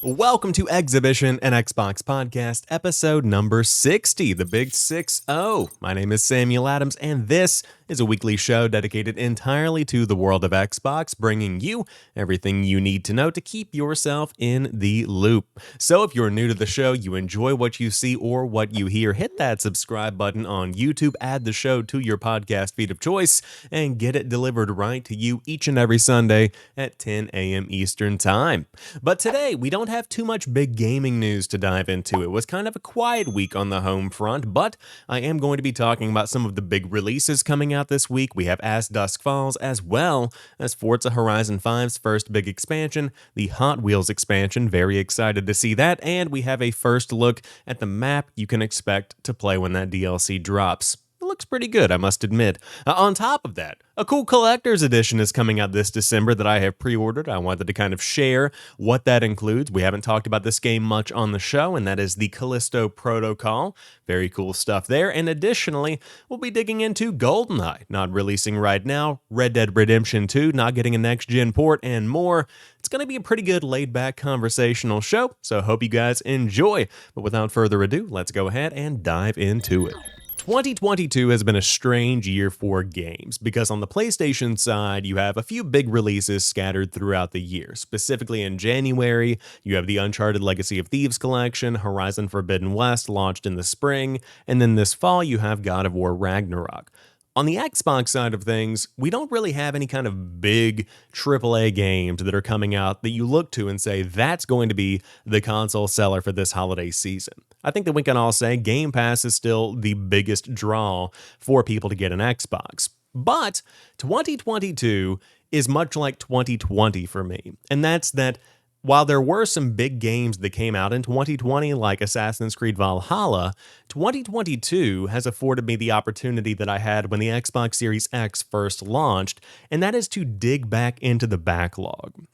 Welcome to Xhibition, an Xbox podcast, episode number 60, the big 6-0. My name is Samuel Adams, and this is a weekly show dedicated entirely to the world of Xbox, bringing you everything you need to know to keep yourself in the loop. So if you're new to the show, you enjoy what you see or what you hear, hit that subscribe button on YouTube, add the show to your podcast feed of choice, and get it delivered right to you each and every Sunday at 10 a.m. Eastern Time. But today, we don't have too much big gaming news to dive into. It was kind of a quiet week on the home front, but I am going to be talking about some of the big releases coming out this week. We have Dusk Falls, as well as Forza Horizon 5's first big expansion, the Hot Wheels expansion. Very excited to see that, and we have a first look at the map you can expect to play when that DLC drops. It looks pretty good, I must admit. On top of that, a cool collector's edition is coming out this December that I have pre-ordered. I wanted to kind of share what that includes. We haven't talked about this game much on the show, and that is the Callisto Protocol. Very cool stuff there. And additionally, we'll be digging into Goldeneye, not releasing right now, Red Dead Redemption 2, not getting a next-gen port, and more. It's going to be a pretty good laid-back conversational show, so I hope you guys enjoy. But without further ado, let's go ahead and dive into it. 2022 has been a strange year for games because on the PlayStation side, you have a few big releases scattered throughout the year. Specifically in January, you have the Uncharted Legacy of Thieves collection, Horizon Forbidden West launched in the spring, and then this fall you have God of War Ragnarok. On the Xbox side of things, we don't really have any kind of big AAA games that are coming out that you look to and say, that's going to be the console seller for this holiday season. I think that we can all say Game Pass is still the biggest draw for people to get an Xbox. But 2022 is much like 2020 for me, and that's that while there were some big games that came out in 2020, like Assassin's Creed Valhalla, 2022 has afforded me the opportunity that I had when the Xbox Series X first launched, and that is to dig back into the backlog.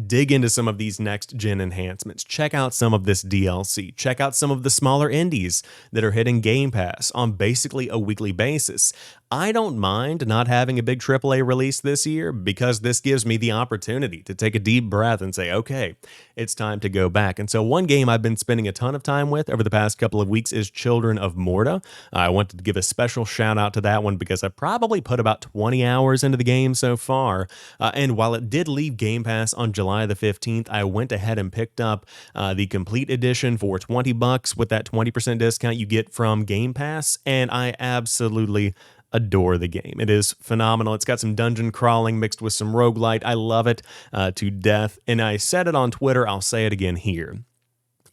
Dig into some of these next-gen enhancements. Check out some of this DLC. Check out some of the smaller indies that are hitting Game Pass on basically a weekly basis. I don't mind not having a big AAA release this year because this gives me the opportunity to take a deep breath and say, okay, it's time to go back. And so one game I've been spending a ton of time with over the past couple of weeks is Children of Morta. I wanted to give a special shout out to that one because I probably put about 20 hours into the game so far. And while it did leave Game Pass on July the 15th, I went ahead and picked up the complete edition for $20 with that 20% discount you get from Game Pass. And I absolutely adore the game. It is phenomenal. It's got some dungeon crawling mixed with some roguelite. I love it to death. And I said it on Twitter. I'll say it again here.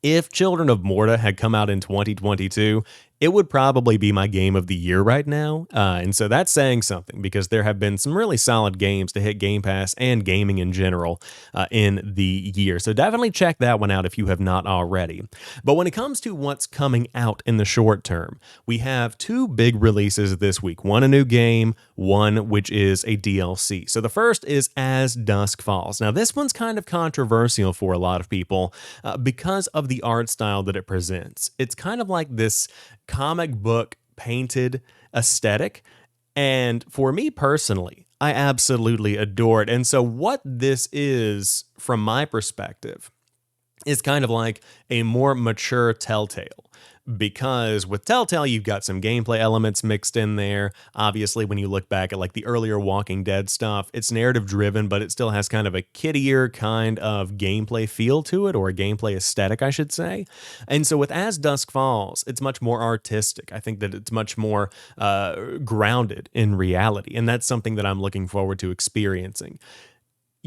If Children of Morta had come out in 2022, it would probably be my game of the year right now. And so that's saying something because there have been some really solid games to hit Game Pass and gaming in general in the year. So definitely check that one out if you have not already. But when it comes to what's coming out in the short term, we have two big releases this week. One a new game, one which is a DLC. So the first is As Dusk Falls. Now this one's kind of controversial for a lot of people because of the art style that it presents. It's kind of like this comic book painted aesthetic, and for me personally, I absolutely adore it. And so what this is, from my perspective, is kind of like a more mature Telltale. Because with Telltale, you've got some gameplay elements mixed in there. Obviously, when you look back at like the earlier Walking Dead stuff, it's narrative driven, but it still has kind of a kiddier kind of gameplay feel to it, or a gameplay aesthetic, I should say. And so with As Dusk Falls, it's much more artistic. I think that it's much more grounded in reality, and that's something that I'm looking forward to experiencing.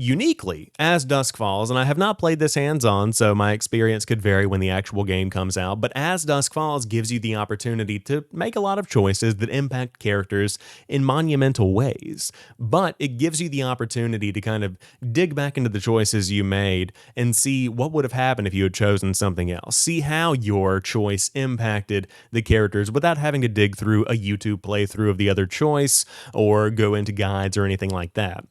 Uniquely, As Dusk Falls, and I have not played this hands-on, so my experience could vary when the actual game comes out, but As Dusk Falls gives you the opportunity to make a lot of choices that impact characters in monumental ways, but it gives you the opportunity to kind of dig back into the choices you made and see what would have happened if you had chosen something else. See how your choice impacted the characters without having to dig through a YouTube playthrough of the other choice or go into guides or anything like that.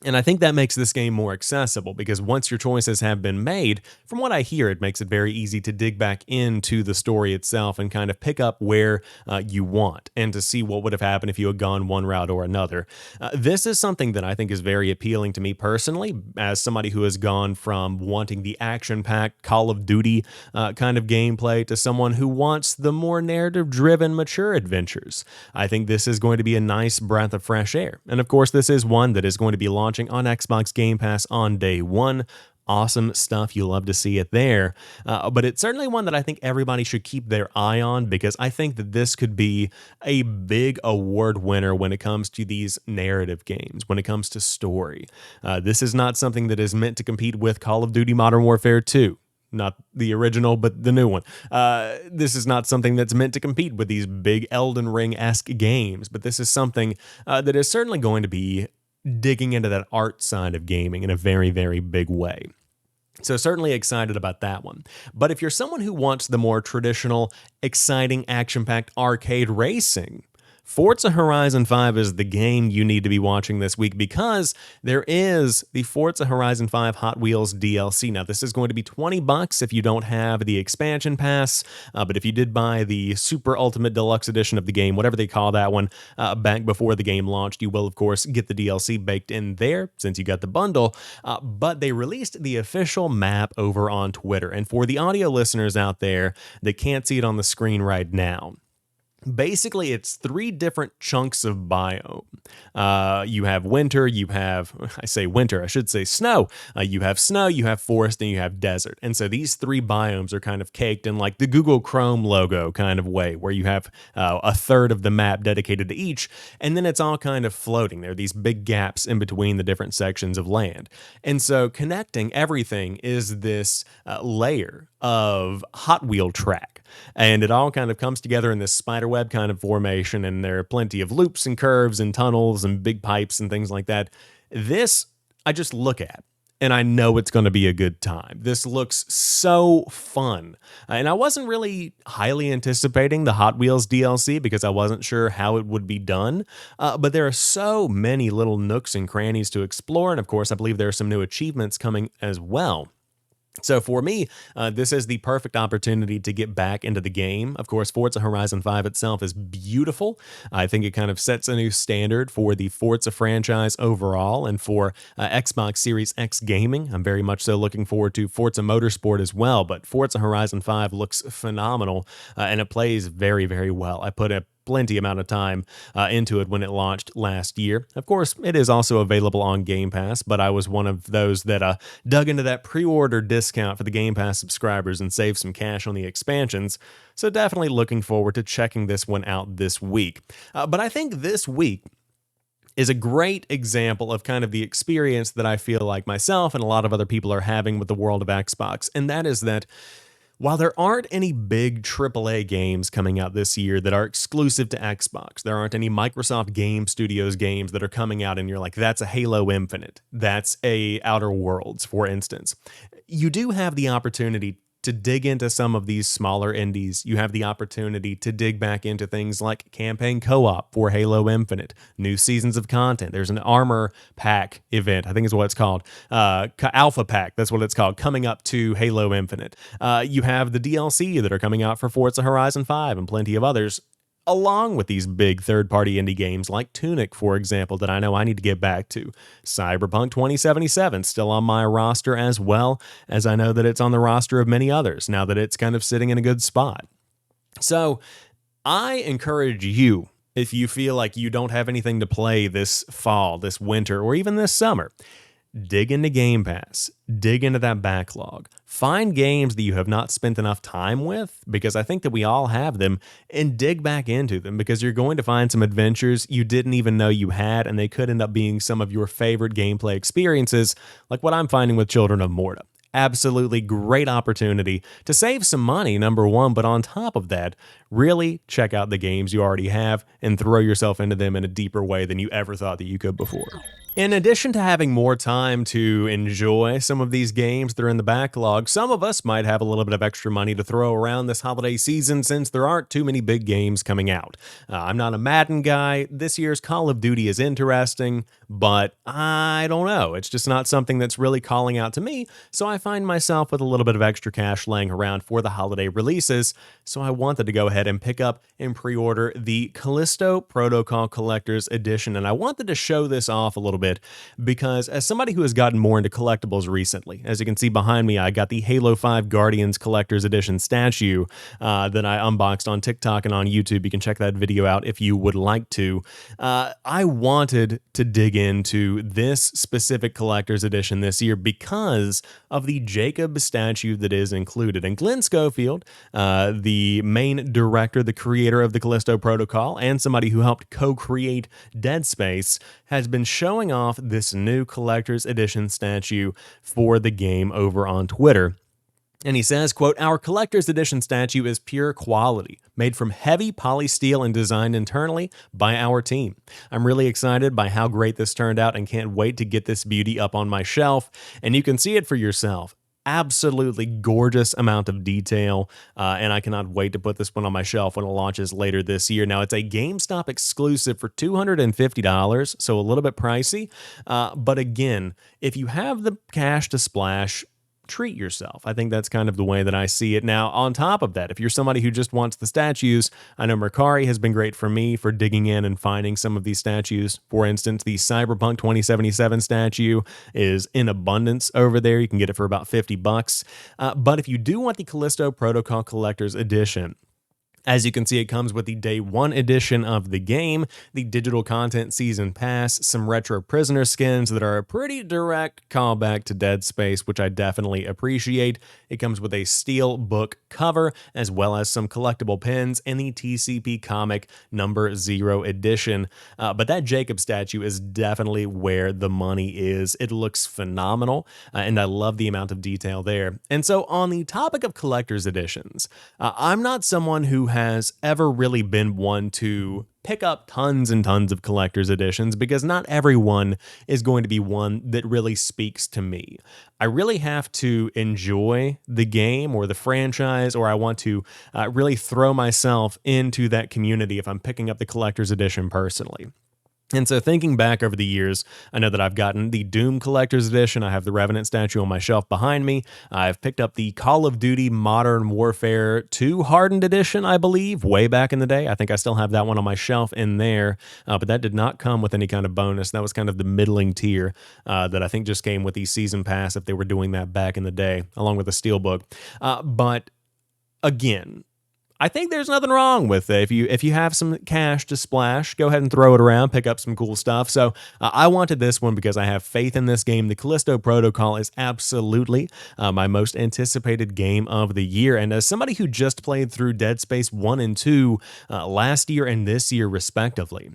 And I think that makes this game more accessible because once your choices have been made, from what I hear, it makes it very easy to dig back into the story itself and kind of pick up where you want and to see what would have happened if you had gone one route or another. This is something that I think is very appealing to me personally, as somebody who has gone from wanting the action-packed Call of Duty kind of gameplay to someone who wants the more narrative-driven, mature adventures. I think this is going to be a nice breath of fresh air. And of course, this is one that is going to be launching on Xbox Game Pass on day one. Awesome stuff. You love to see it there. But it's certainly one that I think everybody should keep their eye on because I think that this could be a big award winner when it comes to these narrative games, when it comes to story. This is not something that is meant to compete with Call of Duty Modern Warfare 2. Not the original, but the new one. This is not something that's meant to compete with these big Elden Ring-esque games, but this is something that is certainly going to be digging into that art side of gaming in a very, very big way. So certainly excited about that one. But if you're someone who wants the more traditional, exciting, action-packed arcade racing, Forza Horizon 5 is the game you need to be watching this week because there is the Forza Horizon 5 Hot Wheels DLC. Now, this is going to be $20 if you don't have the expansion pass, but if you did buy the Super Ultimate Deluxe Edition of the game, whatever they call that one, back before the game launched, you will, of course, get the DLC baked in there since you got the bundle, but they released the official map over on Twitter. And for the audio listeners out there that can't see it on the screen right now, basically, it's 3 different chunks of biome. You have winter, I should say snow. You have snow, you have forest, and you have desert. And so these 3 biomes are kind of caked in like the Google Chrome logo kind of way, where you have a third of the map dedicated to each, and then it's all kind of floating. There are these big gaps in between the different sections of land. And so connecting everything is this layer of Hot Wheel track. And it all kind of comes together in this spiderweb kind of formation, and there are plenty of loops and curves and tunnels and big pipes and things like that. This, I just look at, and I know it's going to be a good time. This looks so fun. And I wasn't really highly anticipating the Hot Wheels DLC because I wasn't sure how it would be done. But there are so many little nooks and crannies to explore. And of course, I believe there are some new achievements coming as well. So for me, this is the perfect opportunity to get back into the game. Of course, Forza Horizon 5 itself is beautiful. I think it kind of sets a new standard for the Forza franchise overall and for Xbox Series X gaming. I'm very much so looking forward to Forza Motorsport as well, but Forza Horizon 5 looks phenomenal and it plays very, very well. I put a plenty amount of time into it when it launched last year. Of course, it is also available on Game Pass, but I was one of those that dug into that pre-order discount for the Game Pass subscribers and saved some cash on the expansions. So definitely looking forward to checking this one out this week. But I think this week is a great example of kind of the experience that I feel like myself and a lot of other people are having with the world of Xbox, and that is that while there aren't any big AAA games coming out this year that are exclusive to Xbox, there aren't any Microsoft Game Studios games that are coming out and you're like, that's a Halo Infinite, that's a Outer Worlds, for instance. You do have the opportunity to dig into some of these smaller indies. You have the opportunity to dig back into things like campaign co-op for Halo Infinite, new seasons of content. There's an armor pack event, I think is what it's called, alpha pack, that's what it's called, coming up to Halo Infinite. You have the DLC that are coming out for Forza Horizon 5 and plenty of others, along with these big third-party indie games like Tunic, for example, that I know I need to get back to. Cyberpunk 2077 still on my roster, as well as I know that it's on the roster of many others now that it's kind of sitting in a good spot. So I encourage you, if you feel like you don't have anything to play this fall, this winter, or even this summer, dig into Game Pass, dig into that backlog, find games that you have not spent enough time with, because I think that we all have them, and dig back into them, because you're going to find some adventures you didn't even know you had, and they could end up being some of your favorite gameplay experiences, like what I'm finding with Children of Morta. Absolutely great opportunity to save some money, number one, but on top of that, really check out the games you already have and throw yourself into them in a deeper way than you ever thought that you could before. In addition to having more time to enjoy some of these games that are in the backlog, some of us might have a little bit of extra money to throw around this holiday season since there aren't too many big games coming out. I'm not a Madden guy. This year's Call of Duty is interesting, but I don't know. It's just not something that's really calling out to me, so I find myself with a little bit of extra cash laying around for the holiday releases, so I wanted to go ahead and pick up and pre-order the Callisto Protocol Collector's Edition, and I wanted to show this off a little bit because as somebody who has gotten more into collectibles recently, as you can see behind me, I got the Halo 5 Guardians Collector's Edition statue that I unboxed on TikTok and on YouTube. You can check that video out if you would like to. I wanted to dig into this specific collector's edition this year because of the Jacob statue that is included. And Glenn Schofield, the main director, the creator of the Callisto Protocol, and somebody who helped co-create Dead Space, has been showing off this new collector's edition statue for the game over on Twitter. And he says, quote, "Our collector's edition statue is pure quality, made from heavy polysteel and designed internally by our team. I'm really excited by how great this turned out and can't wait to get this beauty up on my shelf. And you can see it for yourself. Absolutely gorgeous amount of detail, and I cannot wait to put this one on my shelf when it launches later this year." Now, it's a GameStop exclusive for $250, so a little bit pricey. But again, if you have the cash to splash, treat yourself. I think that's kind of the way that I see it. Now, on top of that, if you're somebody who just wants the statues, I know Mercari has been great for me for digging in and finding some of these statues. For instance, the Cyberpunk 2077 statue is in abundance over there. You can get it for about $50. But if you do want the Callisto Protocol Collector's Edition, as you can see, it comes with the Day 1 edition of the game, the digital content season pass, some retro prisoner skins that are a pretty direct callback to Dead Space, which I definitely appreciate. It comes with a steel book cover, as well as some collectible pins, and the TCP comic number 0 edition. But that Jacob statue is definitely where the money is. It looks phenomenal, and I love the amount of detail there. And so on the topic of collector's editions, I'm not someone who has ever really been one to pick up tons and tons of collector's editions because not everyone is going to be one that really speaks to me. I really have to enjoy the game or the franchise, or I want to really throw myself into that community if I'm picking up the collector's edition personally. And so thinking back over the years, I know that I've gotten the Doom Collector's Edition. I have the Revenant statue on my shelf behind me. I've picked up the Call of Duty Modern Warfare 2 Hardened Edition, I believe, way back in the day. I think I still have that one on my shelf in there, but that did not come with any kind of bonus. That was kind of the middling tier that I think just came with the Season Pass if they were doing that back in the day, along with the Steelbook. But again, I think there's nothing wrong with it. If you have some cash to splash, go ahead and throw it around, pick up some cool stuff. So I wanted this one because I have faith in this game. The Callisto Protocol is absolutely my most anticipated game of the year. And as somebody who just played through Dead Space 1 and 2 last year and this year respectively,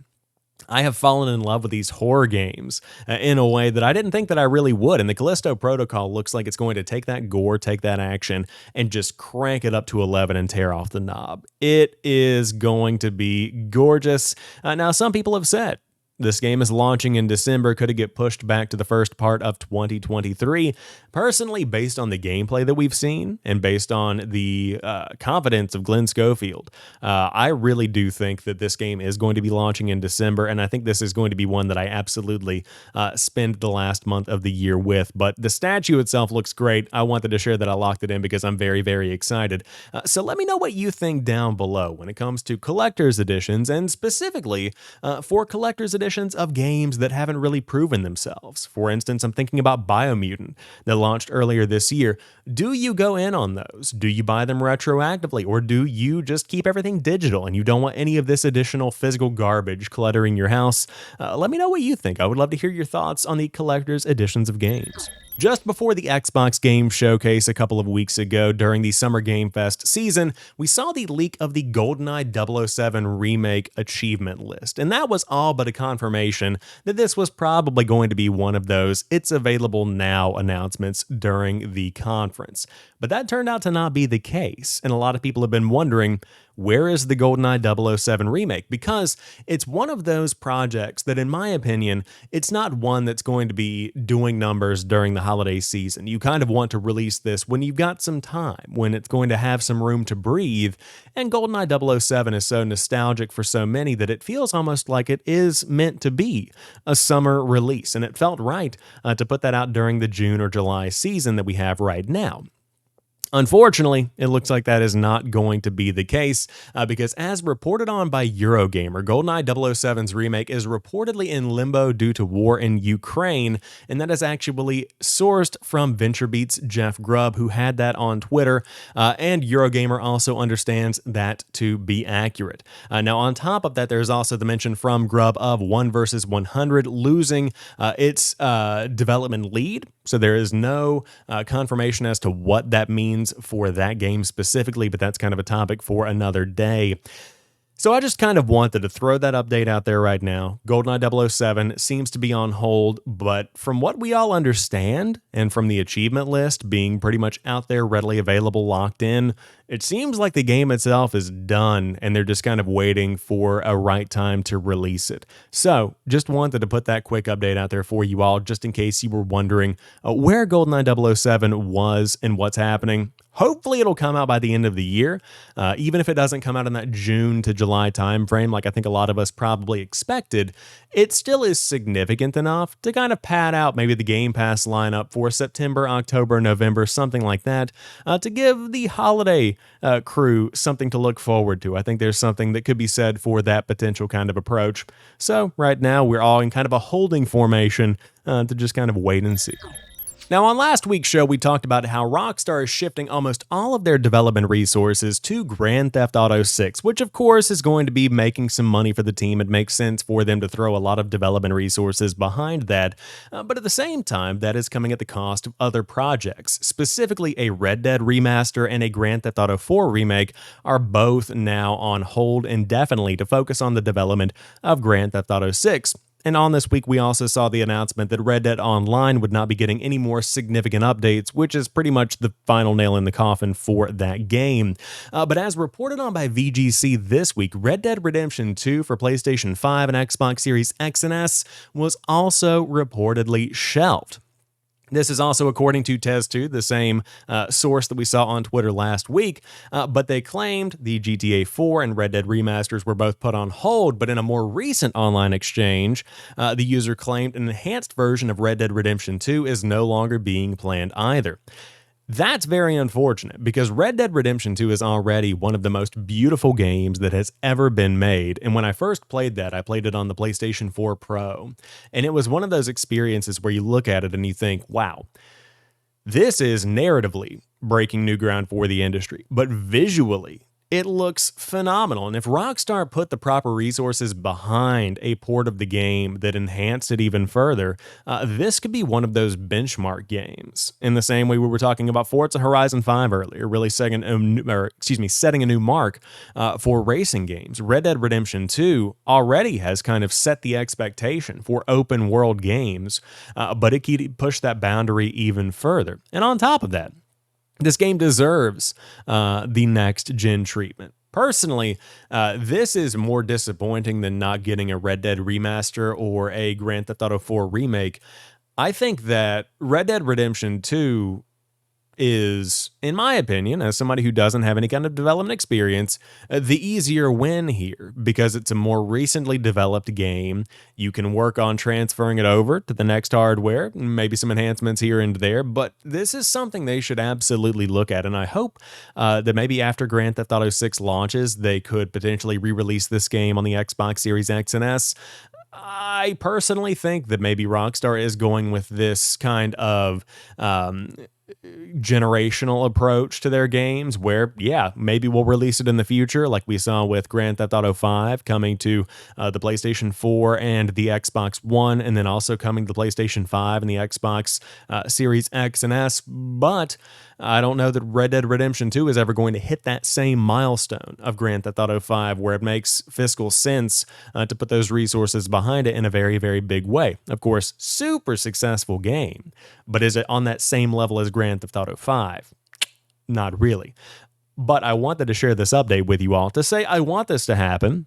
I have fallen in love with these horror games in a way that I didn't think that I really would. And the Callisto Protocol looks like it's going to take that gore, take that action, and just crank it up to 11 and tear off the knob. It is going to be gorgeous. Now, some people have said this game is launching in December. Could it get pushed back to the first part of 2023? Personally, based on the gameplay that we've seen and based on the confidence of Glenn Schofield, I really do think that this game is going to be launching in December, and I think this is going to be one that I absolutely spend the last month of the year with. But the statue itself looks great. I wanted to share that I locked it in because I'm very, very excited. So let me know what you think down below when it comes to collector's editions, and specifically for collector's editions of games that haven't really proven themselves. For instance, I'm thinking about Biomutant that launched earlier this year. Do you go in on those? Do you buy them retroactively, or do you just keep everything digital and you don't want any of this additional physical garbage cluttering your house? Let me know what you think. I would love to hear your thoughts on the collector's editions of games. Just before the Xbox Game Showcase a couple of weeks ago during the Summer Game Fest season, we saw the leak of the Goldeneye 007 remake achievement list, and that was all but a confirmation that this was probably going to be one of those "it's available now" announcements during the conference. But that turned out to not be the case, and a lot of people have been wondering, where is the GoldenEye 007 remake? Because it's one of those projects that, in my opinion, it's not one that's going to be doing numbers during the holiday season. You kind of want to release this when you've got some time, when it's going to have some room to breathe, and GoldenEye 007 is so nostalgic for so many that it feels almost like it is meant to be a summer release, and it felt right to put that out during the June or July season that we have right now. Unfortunately, it looks like that is not going to be the case because as reported on by Eurogamer, GoldenEye 007's remake is reportedly in limbo due to war in Ukraine, and that is actually sourced from VentureBeat's Jeff Grubb, who had that on Twitter, and Eurogamer also understands that to be accurate. Now, on top of that, there's also the mention from Grubb of 1 versus 100 losing its development lead, so there is no confirmation as to what that means for that game specifically, but that's kind of a topic for another day. So I just kind of wanted to throw that update out there right now. GoldenEye 007 seems to be on hold, but from what we all understand, and from the achievement list being pretty much out there, readily available, locked in, it seems like the game itself is done, and they're just kind of waiting for a right time to release it. So just wanted to put that quick update out there for you all, just in case you were wondering where GoldenEye 007 was and what's happening. Hopefully it'll come out by the end of the year, even if it doesn't come out in that June to July timeframe, like I think a lot of us probably expected. It still is significant enough to kind of pad out maybe the Game Pass lineup for September, October, November, something like that, to give the holiday crew something to look forward to. I think there's something that could be said for that potential kind of approach. So right now we're all in kind of a holding formation to just kind of wait and see. Now, on last week's show, we talked about how Rockstar is shifting almost all of their development resources to Grand Theft Auto 6, which of course is going to be making some money for the team. It makes sense for them to throw a lot of development resources behind that, but at the same time, that is coming at the cost of other projects. Specifically, a Red Dead remaster and a Grand Theft Auto 4 remake are both now on hold indefinitely to focus on the development of Grand Theft Auto 6. And on this week, we also saw the announcement that Red Dead Online would not be getting any more significant updates, which is pretty much the final nail in the coffin for that game. But as reported on by VGC this week, Red Dead Redemption 2 for PlayStation 5 and Xbox Series X and S was also reportedly shelved. This is also according to Tez2, the same source that we saw on Twitter last week, but they claimed the GTA 4 and Red Dead remasters were both put on hold, but in a more recent online exchange, the user claimed an enhanced version of Red Dead Redemption 2 is no longer being planned either. That's very unfortunate because Red Dead Redemption 2 is already one of the most beautiful games that has ever been made. And when I first played that, I played it on the PlayStation 4 Pro. And it was one of those experiences where you look at it and you think, wow, this is narratively breaking new ground for the industry, but visually, it looks phenomenal. And if Rockstar put the proper resources behind a port of the game that enhanced it even further, this could be one of those benchmark games. In the same way we were talking about Forza Horizon 5 earlier, really setting a new mark for racing games. Red Dead Redemption 2 already has kind of set the expectation for open world games, but it could push that boundary even further. And on top of that, this game deserves the next gen treatment. Personally, this is more disappointing than not getting a Red Dead remaster or a Grand Theft Auto 4 remake. I think that Red Dead Redemption 2 is, in my opinion, as somebody who doesn't have any kind of development experience, the easier win here because it's a more recently developed game. You can work on transferring it over to the next hardware, maybe some enhancements here and there, but this is something they should absolutely look at, and I hope that maybe after Grand Theft Auto 6 launches, they could potentially re-release this game on the Xbox Series X and S. I personally think that maybe Rockstar is going with this kind of generational approach to their games where, yeah, maybe we'll release it in the future like we saw with Grand Theft Auto 5 coming to the PlayStation 4 and the Xbox One, and then also coming to the PlayStation 5 and the Xbox Series X and S, but I don't know that Red Dead Redemption 2 is ever going to hit that same milestone of Grand Theft Auto 5 where it makes fiscal sense to put those resources behind it in a very, very big way. Of course, super successful game, but is it on that same level as Grand Theft Auto 5? Not really. But I wanted to share this update with you all to say I want this to happen.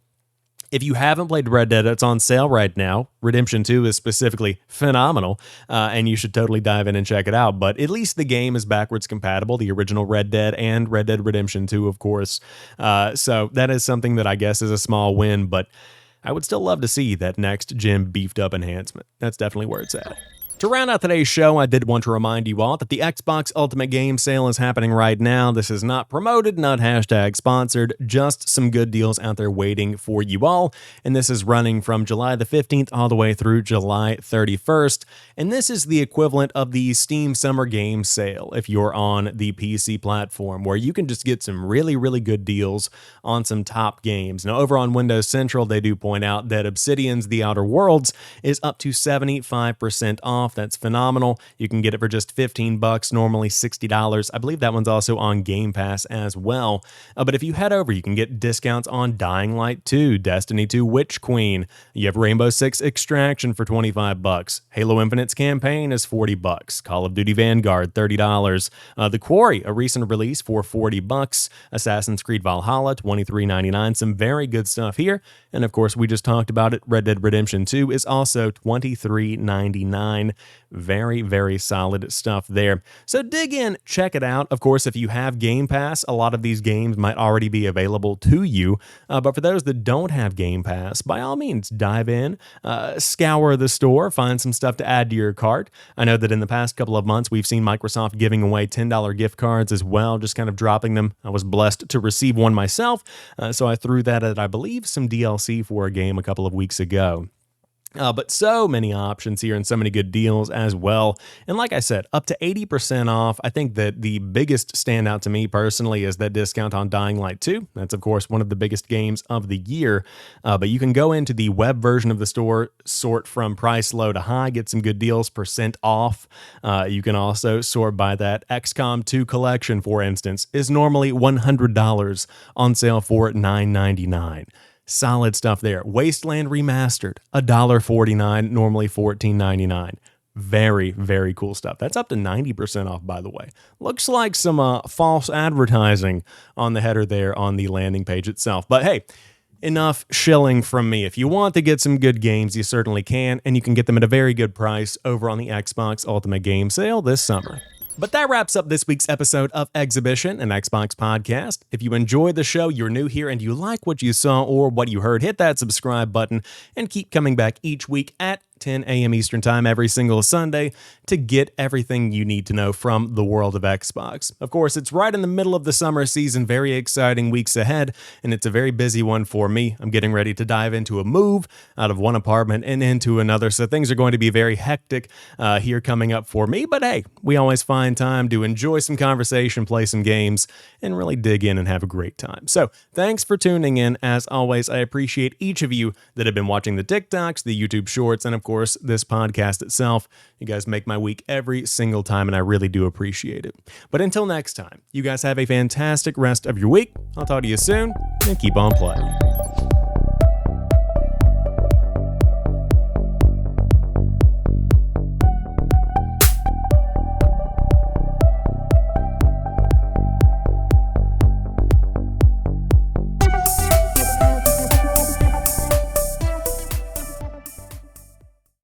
If you haven't played Red Dead, it's on sale right now. Redemption 2 is specifically phenomenal, and you should totally dive in and check it out. But at least the game is backwards compatible, the original Red Dead and Red Dead Redemption 2, of course. So that is something that I guess is a small win, but I would still love to see that next gen beefed up enhancement. That's definitely where it's at. To round out today's show, I did want to remind you all that the Xbox Ultimate Game Sale is happening right now. This is not promoted, not hashtag sponsored, just some good deals out there waiting for you all. And this is running from July the 15th all the way through July 31st. And this is the equivalent of the Steam Summer Game Sale if you're on the PC platform, where you can just get some really, really good deals on some top games. Now, over on Windows Central, they do point out that Obsidian's The Outer Worlds is up to 75% off. That's phenomenal. You can get it for just $15, normally $60. I believe that one's also on Game Pass as well. But if you head over, you can get discounts on Dying Light 2, Destiny 2 Witch Queen. You have Rainbow Six Extraction for $25. Halo Infinite's campaign is $40. Call of Duty Vanguard, $30. The Quarry, a recent release, for $40. Assassin's Creed Valhalla, $23.99. Some very good stuff here. And of course, we just talked about it. Red Dead Redemption 2 is also $23.99. Very, very solid stuff there. So dig in, check it out. Of course, if you have Game Pass, a lot of these games might already be available to you. But for those that don't have Game Pass, by all means, dive in, scour the store, find some stuff to add to your cart. I know that in the past couple of months, we've seen Microsoft giving away $10 gift cards as well, just kind of dropping them. I was blessed to receive one myself, so I threw that at, I believe, some DLC for a game a couple of weeks ago. But so many options here and so many good deals as well. And like I said, up to 80% off. I think that the biggest standout to me personally is that discount on Dying Light 2. That's, of course, one of the biggest games of the year. But you can go into the web version of the store, sort from price low to high, get some good deals, percent off. You can also sort by that. XCOM 2 collection, for instance, is normally $100 on sale for $9.99. Solid stuff there. Wasteland Remastered, $1.49, normally $14.99. Very, very cool stuff. That's up to 90% off, by the way. Looks like some false advertising on the header there on the landing page itself. But hey, enough shilling from me. If you want to get some good games, you certainly can, and you can get them at a very good price over on the Xbox Ultimate Game Sale this summer. But that wraps up this week's episode of Xhibition, an Xbox podcast. If you enjoyed the show, you're new here, and you like what you saw or what you heard, hit that subscribe button and keep coming back each week at 10 a.m. Eastern Time every single Sunday to get everything you need to know from the world of Xbox. Of course, it's right in the middle of the summer season, very exciting weeks ahead, and it's a very busy one for me. I'm getting ready to dive into a move out of one apartment and into another, so things are going to be very hectic here coming up for me. But hey, we always find time to enjoy some conversation, play some games, and really dig in and have a great time. So thanks for tuning in. As always, I appreciate each of you that have been watching the TikToks, the YouTube Shorts, and of course, this podcast itself. You guys make my week every single time, and I really do appreciate it. But until next time, you guys have a fantastic rest of your week. I'll talk to you soon, and keep on playing.